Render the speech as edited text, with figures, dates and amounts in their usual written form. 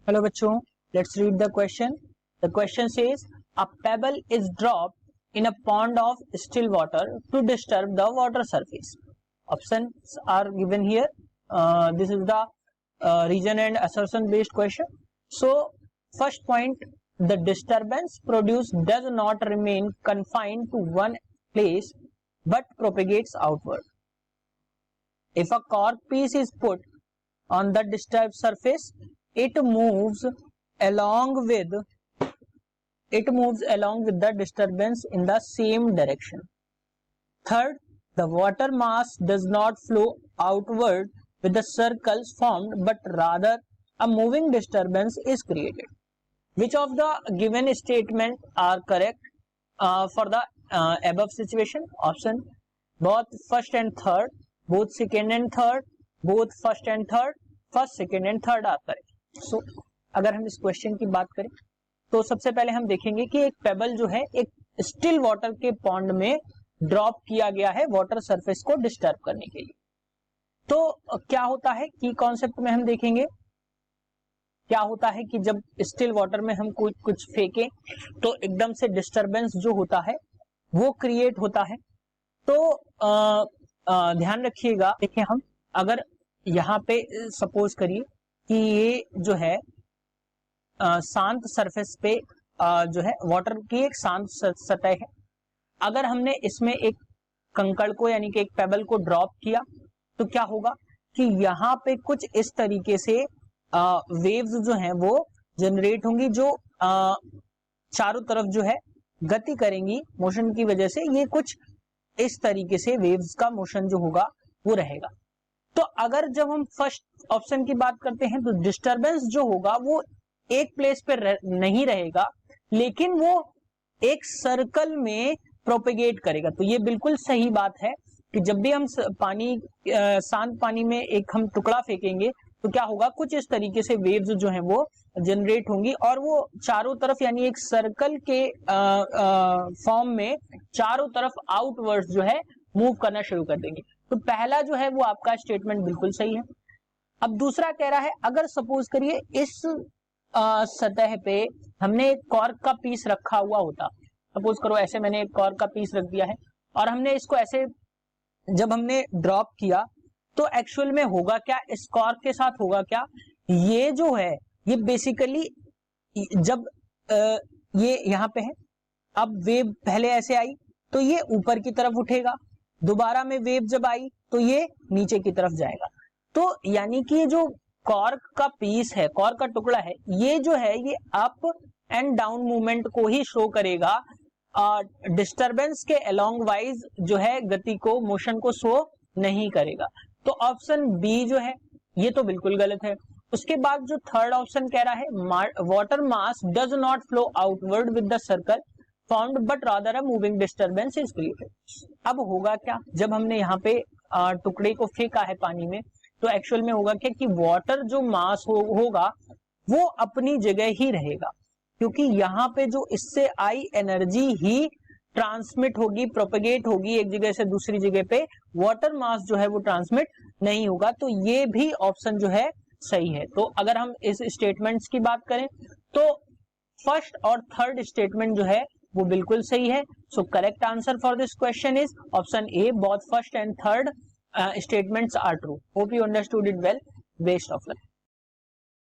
Hello बच्चों, let's read the question. The question says a pebble is dropped in a pond of still water to disturb the water surface. Options are given here. This is the reason and assertion based question. So first point, the disturbance produced does not remain confined to one place but propagates outward. If a cork piece is put on the disturbed surface, it moves along with the disturbance in the same direction. Third, the water mass does not flow outward with the circles formed, but rather a moving disturbance is created. Which of the given statement are correct for the above situation? Option both first and third, both second and third, both first and third, first second and third are correct. So अगर हम इस question की बात करें तो सबसे पहले हम देखेंगे कि एक पेबल जो है एक स्टिल वाटर के पॉन्ड में ड्रॉप किया गया है वाटर सरफेस को डिस्टर्ब करने के लिए. तो क्या होता है की कॉन्सेप्ट में हम देखेंगे क्या होता है कि जब स्टिल वाटर में हम कुछ फेंकें तो एकदम से डिस्टरबेंस जो होता है वो क्रिएट होता है. तो ध्यान रखिएगा. देखिए, हम अगर यहाँ पे सपोज करिए कि ये जो है शांत सरफेस पे जो है वाटर की एक शांत सतह है. अगर हमने इसमें एक कंकड़ को यानी कि एक पेबल को ड्रॉप किया तो क्या होगा कि यहाँ पे कुछ इस तरीके से वेव्स जो हैं वो जनरेट होंगी जो चारों तरफ जो है गति करेंगी मोशन की वजह से. ये कुछ इस तरीके से वेव्स का मोशन जो होगा वो रहेगा. तो अगर जब हम फर्स्ट ऑप्शन की बात करते हैं तो डिस्टरबेंस जो होगा वो एक प्लेस पे नहीं रहेगा, लेकिन वो एक सर्कल में प्रोपेगेट करेगा. तो ये बिल्कुल सही बात है कि जब भी हम शांत पानी में एक हम टुकड़ा फेंकेंगे तो क्या होगा, कुछ इस तरीके से वेव्स जो हैं वो जनरेट होंगी और वो चारों तरफ यानी एक सर्कल के फॉर्म में चारों तरफ आउटवर्ड्स जो है मूव करना शुरू कर देंगे. तो पहला जो है वो आपका स्टेटमेंट बिल्कुल सही है. अब दूसरा कह रहा है अगर सपोज करिए इस सतह पे हमने एक कॉर्क का पीस रखा हुआ होता. सपोज करो ऐसे मैंने एक कॉर्क का पीस रख दिया है और हमने इसको ऐसे जब हमने ड्रॉप किया तो एक्चुअल में होगा क्या, इस कॉर्क के साथ होगा क्या, ये जो है ये बेसिकली जब ये यहाँ पे है, अब वेव पहले ऐसे आई तो ये ऊपर की तरफ उठेगा, दोबारा में वेव जब आई तो ये नीचे की तरफ जाएगा. तो यानी कि ये जो कॉर्क का पीस है, कॉर्क का टुकड़ा है, ये जो है ये अप एंड डाउन मूवमेंट को ही शो करेगा. डिस्टरबेंस के अलोंग वाइज जो है गति को, मोशन को शो नहीं करेगा. तो ऑप्शन बी जो है ये तो बिल्कुल गलत है. उसके बाद जो थर्ड ऑप्शन कह रहा है water mass does not flow outward with the circle found but rather a moving disturbance is created. अब होगा क्या, जब हमने यहाँ पे टुकड़े को फेंका है पानी में तो एक्चुअल में होगा क्या कि वाटर जो मास होगा वो अपनी जगह ही रहेगा, क्योंकि यहाँ पे जो इससे आई एनर्जी ही ट्रांसमिट होगी, प्रोपेगेट होगी एक जगह से दूसरी जगह पे. वाटर मास जो है वो ट्रांसमिट नहीं होगा. तो ये भी ऑप्शन जो है सही है. तो अगर हम इस स्टेटमेंट्स की बात करें तो फर्स्ट और थर्ड स्टेटमेंट जो है वो बिल्कुल सही है. So correct answer for this question is option A, both first and third statements are true. Hope you understood it well. Best of luck.